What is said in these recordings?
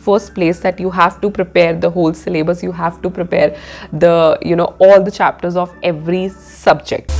first place that you have to prepare the whole syllabus, you have to prepare the, all the chapters of every subject.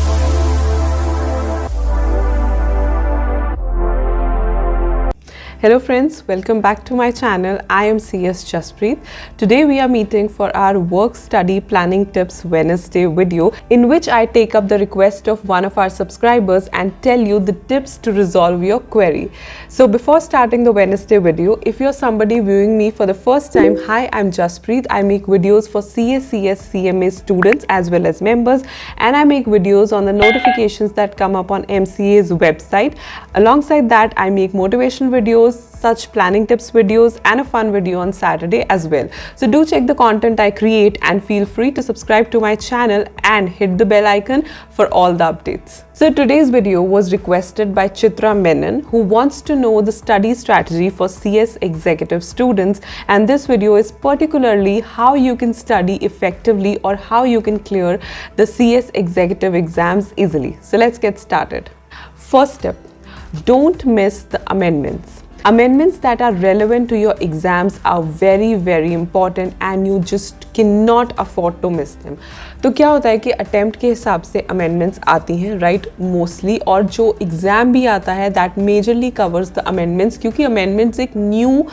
Hello friends, welcome back to my channel. I am CS Jaspreet. Today we are meeting for our work study planning tips Wednesday video, in which I take up the request of one of our subscribers and tell you the tips to resolve your query. So before starting the Wednesday video, if you're somebody viewing me for the first time, hi, I'm Jaspreet. I make videos for CS, CMA students as well as members, and I make videos on the notifications that come up on MCA's website. Alongside that, I make motivation videos, such planning tips videos, and a fun video on Saturday as well. So do check the content I create and feel free to subscribe to my channel and hit the bell icon for all the updates. So today's video was requested by Chitra Menon, who wants to know the study strategy for CS executive students, and this video is particularly how you can study effectively or how you can clear the CS executive exams easily. So let's get started. First step, don't miss the amendments. Amendments that are relevant to your exams are very, very important and you just cannot afford to miss them. तो क्या होता है कि attempt के हिसाब से amendments आती हैं राइट मोस्टली, और जो एग्ज़ाम भी आता है that majorly covers the amendments, क्योंकि अमेंडमेंट्स एक न्यू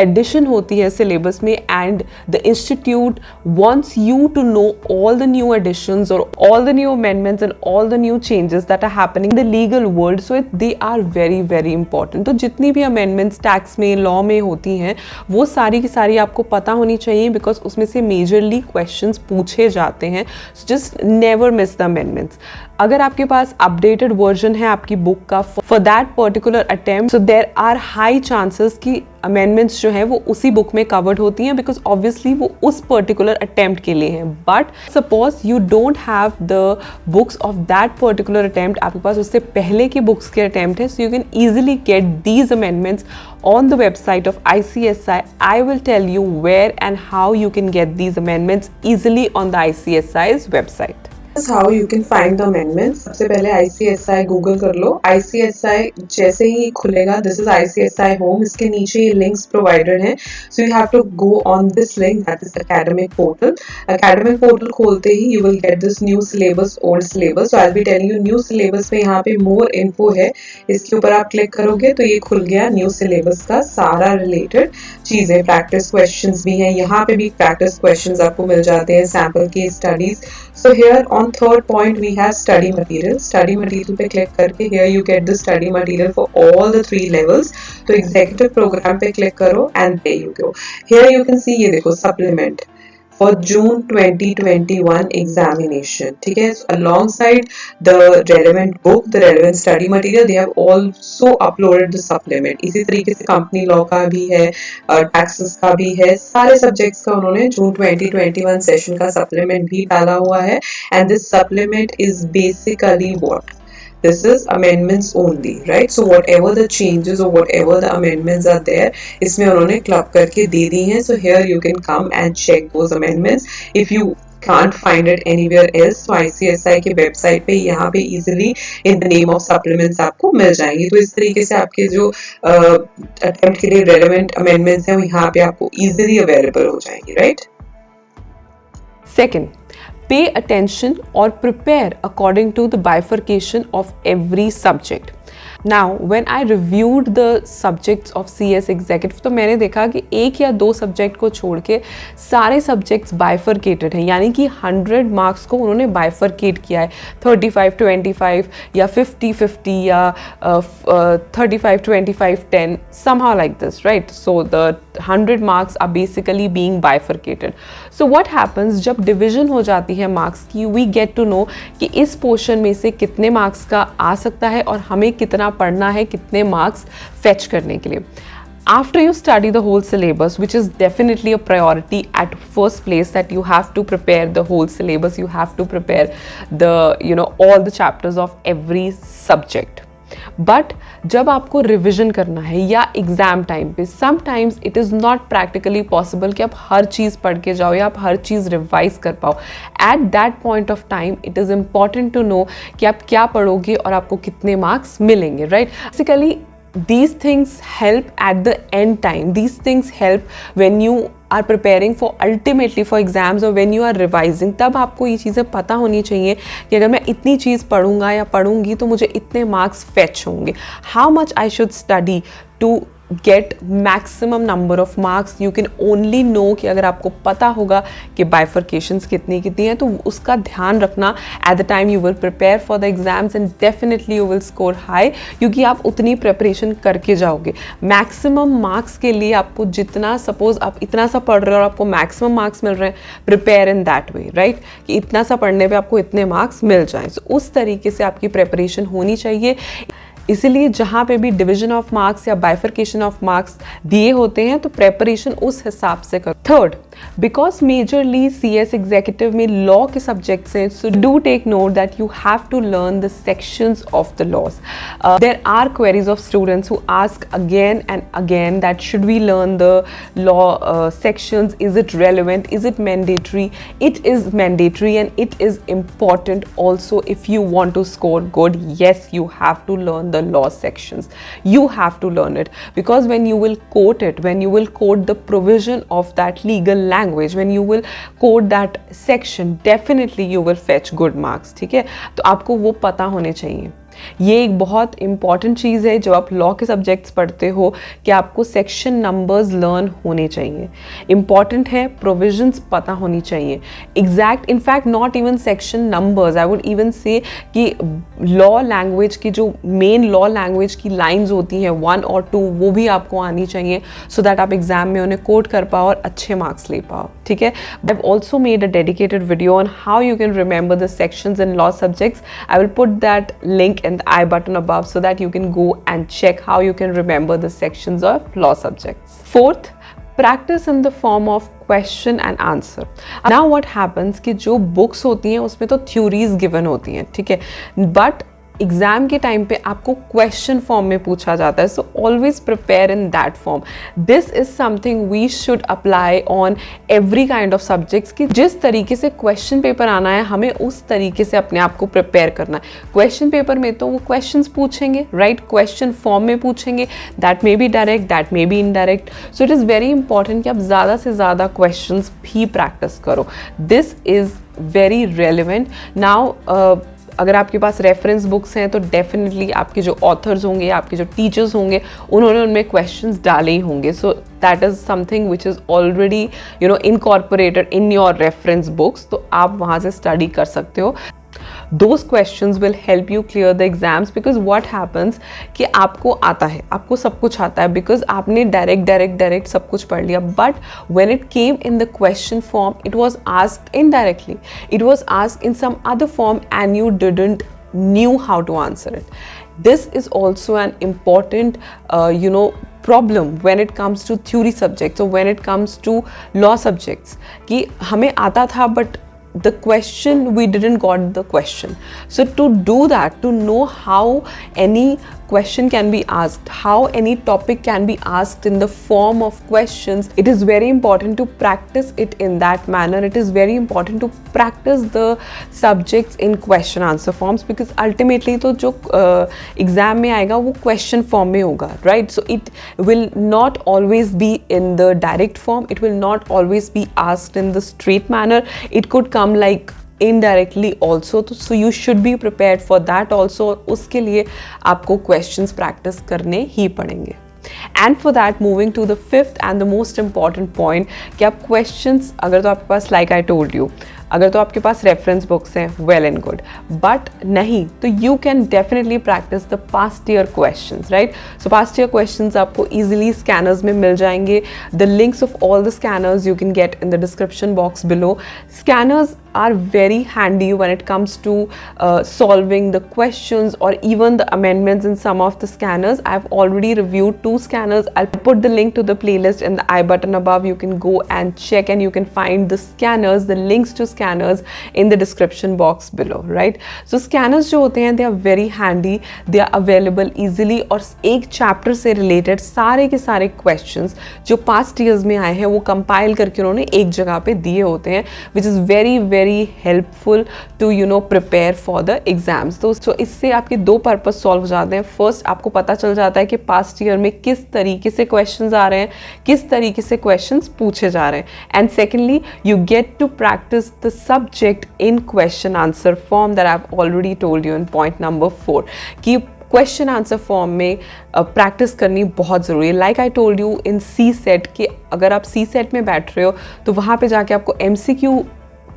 एडिशन होती है सिलेबस में, and the institute wants you to know all the new additions और all the new amendments and all the new changes that are happening in the legal world. So they are very very important. तो जितनी भी amendments tax में, law में होती हैं, वो सारी की सारी आपको पता होनी चाहिए, बिकॉज उसमें से मेजरली क्वेश्चंस पूछे जाते हैं. So just never miss the amendments. अगर आपके पास अपडेटेड वर्जन है आपकी बुक का for that particular attempt, so there are high chances कि अमेंडमेंट्स जो है वो उसी बुक में कवर्ड होती हैं, बिकॉज ऑब्वियसली वो उस पर्टिकुलर अटेम्प्ट के लिए हैं. But suppose you don't have the books of that particular attempt, आपके पास उससे पहले के बुक्स के अटेम्प्ट है, so you can easily get these amendments on the website of ICSI. I will tell you where and how you can get these amendments easily on the ICSI's website. This is how you can find the amendments. सबसे पहले ICSI Google कर लो. ICSI जैसे ही खुलेगा, this is ICSI home, इसके नीचे ये links provided हैं. So you have to go on this link, that is academic portal. Academic portal खोलते ही you will get this new syllabus, old syllabus. So I'll be telling you new syllabus में यहाँ पे more info है. इसके ऊपर आप click करोगे तो ये खुल गया new syllabus का सारा related चीजें. practice questions भी हैं, यहाँ पे भी practice questions आपको मिल जाते हैं, sample case studies. So here on third point we have study material. Study material पे click करके here you get the study material for all the 3 levels. तो executive program पे click करो and there you go. Here you can see ये देखो supplement for June 2021 examination. ठीक है, so alongside the relevant book, the relevant study material, they have also uploaded the supplement. इसी तरीके से company law का भी है, taxes का भी है, सारे subjects का उन्होंने June 2021 session का supplement भी डाला हुआ है. And this supplement is basically what? This is amendments only, right? So whatever the changes or whatever the amendments are there, इसमें उन्होंने club करके दे दी हैं. So here you can come and check those amendments. If you can't find it anywhere else, so ICSI के website पे यहाँ पे easily in the name of supplements आपको मिल जाएंगी. तो इस तरीके से आपके जो attempt के लिए relevant amendments हैं वो यहाँ पे आपको easily available हो जाएंगी, right? Second, pay attention or prepare according to the bifurcation of every subject. Now, when I reviewed the subjects of CS Executive, तो मैंने देखा कि एक या दो सब्जेक्ट को छोड़ के सारे सब्जेक्ट्स बाइफरकेटेड हैं, यानी कि 100 मार्क्स को उन्होंने बाइफरकेट किया है, 35-25 या 50-50 या 35-25-10, somehow like this, right? So the 100 marks are basically being bifurcated. So what happens जब डिविजन हो जाती है मार्क्स की, we get to know कि इस पोर्शन में से कितने मार्क्स का आ सकता है और हमें कितना पढ़ना है, कितने मार्क्स फेच करने के लिए. After you study the whole syllabus, which is definitely a priority at first place, that you have to prepare the whole syllabus, you have to prepare the, all the chapters of every subject. But जब आपको revision करना है या exam time पे, sometimes it is not practically possible कि आप हर चीज़ पढ़ के जाओ या आप हर चीज़ रिवाइज कर पाओ. At that point of time it is important to know कि आप क्या पढ़ोगे और आपको कितने मार्क्स मिलेंगे, right? Basically these things help at the end time. These things help when you are preparing for ultimately for exams or when you are revising. तब आपको ये चीज़ें पता होनी चाहिए कि अगर मैं इतनी चीज़ पढ़ूंगा या पढ़ूंगी तो मुझे इतने मार्क्स फेच होंगे. How much I should study to get maximum number of marks. You can only know कि अगर आपको पता होगा कि bifurcations कितनी कितनी हैं तो उसका ध्यान रखना at the time you will prepare for the exams and definitely you will score high, क्योंकि आप उतनी preparation करके जाओगे. maximum marks के लिए आपको जितना, suppose आप इतना सा पढ़ रहे हो और आपको maximum marks मिल रहे हैं, prepare in that way, right? कि इतना सा पढ़ने पे आपको इतने marks मिल जाएं. So उस तरीके से आपकी preparation होनी चाहिए. इसीलिए जहाँ पे भी डिवीजन ऑफ मार्क्स या बाइफर्केशन ऑफ मार्क्स दिए होते हैं तो प्रेपरेशन उस हिसाब से करो. Third, because majorly CS executive में लॉ के सब्जेक्ट्स हैं, so do take note that you have to learn the sections of the laws. There are queries of students who ask again and again that should we learn the law sections, is it relevant, is it mandatory? It is mandatory and it is important also if you want to score good. Yes, you have to learn the law sections. You have to learn it, because when you will quote it, when you will quote the provision of that legal language, when you will quote that section, definitely you will fetch good marks. ठीक है, तो आपको वो पता होने चाहिए. ये एक बहुत इंपॉर्टेंट चीज़ है जब आप लॉ के सब्जेक्ट्स पढ़ते हो कि आपको सेक्शन नंबर्स लर्न होने चाहिए. इंपॉर्टेंट है, प्रोविजंस पता होनी चाहिए. Exact, in fact not even section numbers, I would even से कि लॉ लैंग्वेज की जो मेन लॉ लैंग्वेज की लाइंस होती हैं 1 और 2, वो भी आपको आनी चाहिए सो दैट आप एग्जाम में उन्हें कोट कर पाओ और अच्छे मार्क्स ले पाओ. ठीक है, I have also made a dedicated video on how you can remember the sections in law subjects. I will put that link in the I button above so that you can go and check how you can remember the sections of law subjects. Fourth, practice in the form of question and answer. Now what happens कि जो books होती हैं उसमें तो theories given होती हैं, ठीक है, but एग्जाम के टाइम पे आपको क्वेश्चन फॉर्म में पूछा जाता है. So always prepare in that form. This is something we should apply on every kind of subjects कि जिस तरीके से क्वेश्चन पेपर आना है हमें उस तरीके से अपने आप को प्रिपेयर करना है. क्वेश्चन पेपर में तो वो क्वेश्चंस पूछेंगे, राइट, क्वेश्चन फॉर्म में पूछेंगे, that may be direct, that may be indirect. So it is very important कि आप ज़्यादा से ज़्यादा क्वेश्चंस भी प्रैक्टिस करो. This is very relevant. Now अगर आपके पास रेफरेंस बुक्स हैं तो डेफिनेटली आपके जो ऑथर्स होंगे, आपके जो टीचर्स होंगे, उन्होंने उनमें क्वेश्चंस डाले ही होंगे. So that is something which is already incorporated in your reference books. तो आप वहाँ से स्टडी कर सकते हो. Those questions will help you clear the exams, because what happens कि आपको आता है, आपको सब कुछ आता है, because आपने डायरेक्ट सब कुछ पढ़ लिया. But when it came in the question form, it was asked indirectly. It was asked in some other form and you didn't knew how to answer it. This is also an important, problem when it comes to theory subjects or when it comes to law subjects कि हमें आता था but the question we didn't got the question. So to do that, to know how any question can be asked, how any topic can be asked in the form of questions, it is very important to practice it in that manner. It is very important to practice the subjects in question answer forms, because ultimately तो जो exam में आएगा वो question form में होगा, right? So it will not always be in the direct form. It will not always be asked in the straight manner. It could come like indirectly also. So you should be prepared for that also. और उसके लिए आपको questions practice करने ही पड़ेंगे. And for that, moving to the fifth and the most important point कि आप questions, अगर तो आपके पास like I told you, अगर तो आपके पास रेफरेंस बुक्स हैं, वेल एंड गुड, बट नहीं तो you can definitely practice the past year questions, right. So past year questions आपको इजीली स्कैनर्स में मिल जाएंगे. The links of all the scanners you can get in the description box below. Scanners are very handy when it comes to solving the questions or even the amendments in some of the scanners. I've already reviewed 2 scanners. I'll put the link to the playlist in the I button above. You can go and check and you can find the scanners, the links to scanners in the description box below, right? So scanners जो होते हैं they are very handy. They are available easily और एक chapter से related सारे के सारे questions जो past years में आए हैं वो compile करके उन्होंने एक जगह पे दिए होते हैं, which is very very helpful to prepare for the exams. तो इससे आपके दो पर्पस सॉल्व हो जाते हैं. फर्स्ट, आपको पता चल जाता है कि पास्ट ईयर में किस तरीके से क्वेश्चंस आ रहे हैं, किस तरीके से क्वेश्चंस पूछे जा रहे हैं. And secondly, you get to practice the subject in question answer form that I have already told you in point number 4 कि क्वेश्चन आंसर फॉर्म में प्रैक्टिस करनी बहुत ज़रूरी है. Like I told you in C set कि अगर आप सी set में बैठ रहे हो तो वहाँ पे जाके आपको MCQ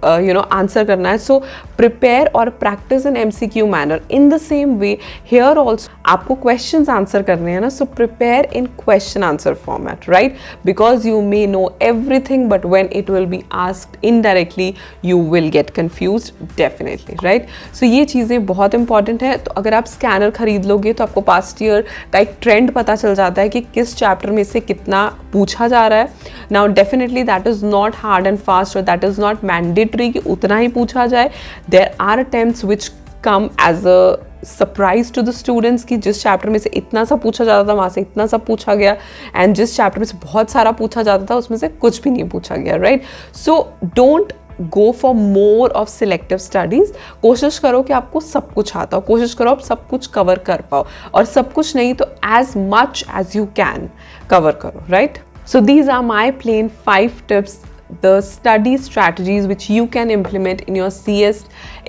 आंसर करना है. सो प्रिपेयर और practice in MCQ manner. In the same way here also आपको क्वेश्चंस आंसर करने हैं ना. So prepare in question answer format, right? Because you may know everything but when it will be asked indirectly you will get confused definitely, right? So ये चीज़ें बहुत important है. तो अगर आप स्कैनर खरीद लोगे तो आपको पास्ट ईयर का एक ट्रेंड पता चल जाता है कि किस चैप्टर में से कितना पूछा जा रहा है. Now definitely that is not hard and fast और दैट इज़ नॉट मैंडेटरी कि उतना ही पूछा जाए. There are attempts which come as a surprise to the students कि जिस चैप्टर में से इतना सा पूछा जाता था वहाँ से इतना सा पूछा गया, एंड जिस चैप्टर में से बहुत सारा पूछा जाता था उसमें से कुछ भी नहीं पूछा गया, right? So don't go for more of selective studies. कोशिश करो कि आपको सब कुछ आता हो, कोशिश करो आप सब कुछ कवर कर पाओ, और सब कुछ नहीं तो as much as you can cover करो, right? So these are my plain 5 tips, the study strategies which you can implement in your CS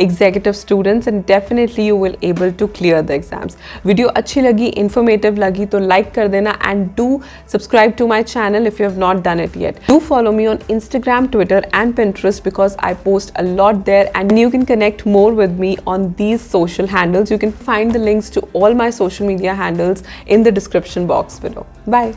executive students, and definitely you will able to clear the exams. Video अच्छी लगी, informative लगी तो like कर देना, and do subscribe to my channel if you have not done it yet. Do follow me on Instagram, Twitter and Pinterest because I post a lot there, and you can connect more with me on these social handles. You can find the links to all my social media handles in the description box below. Bye.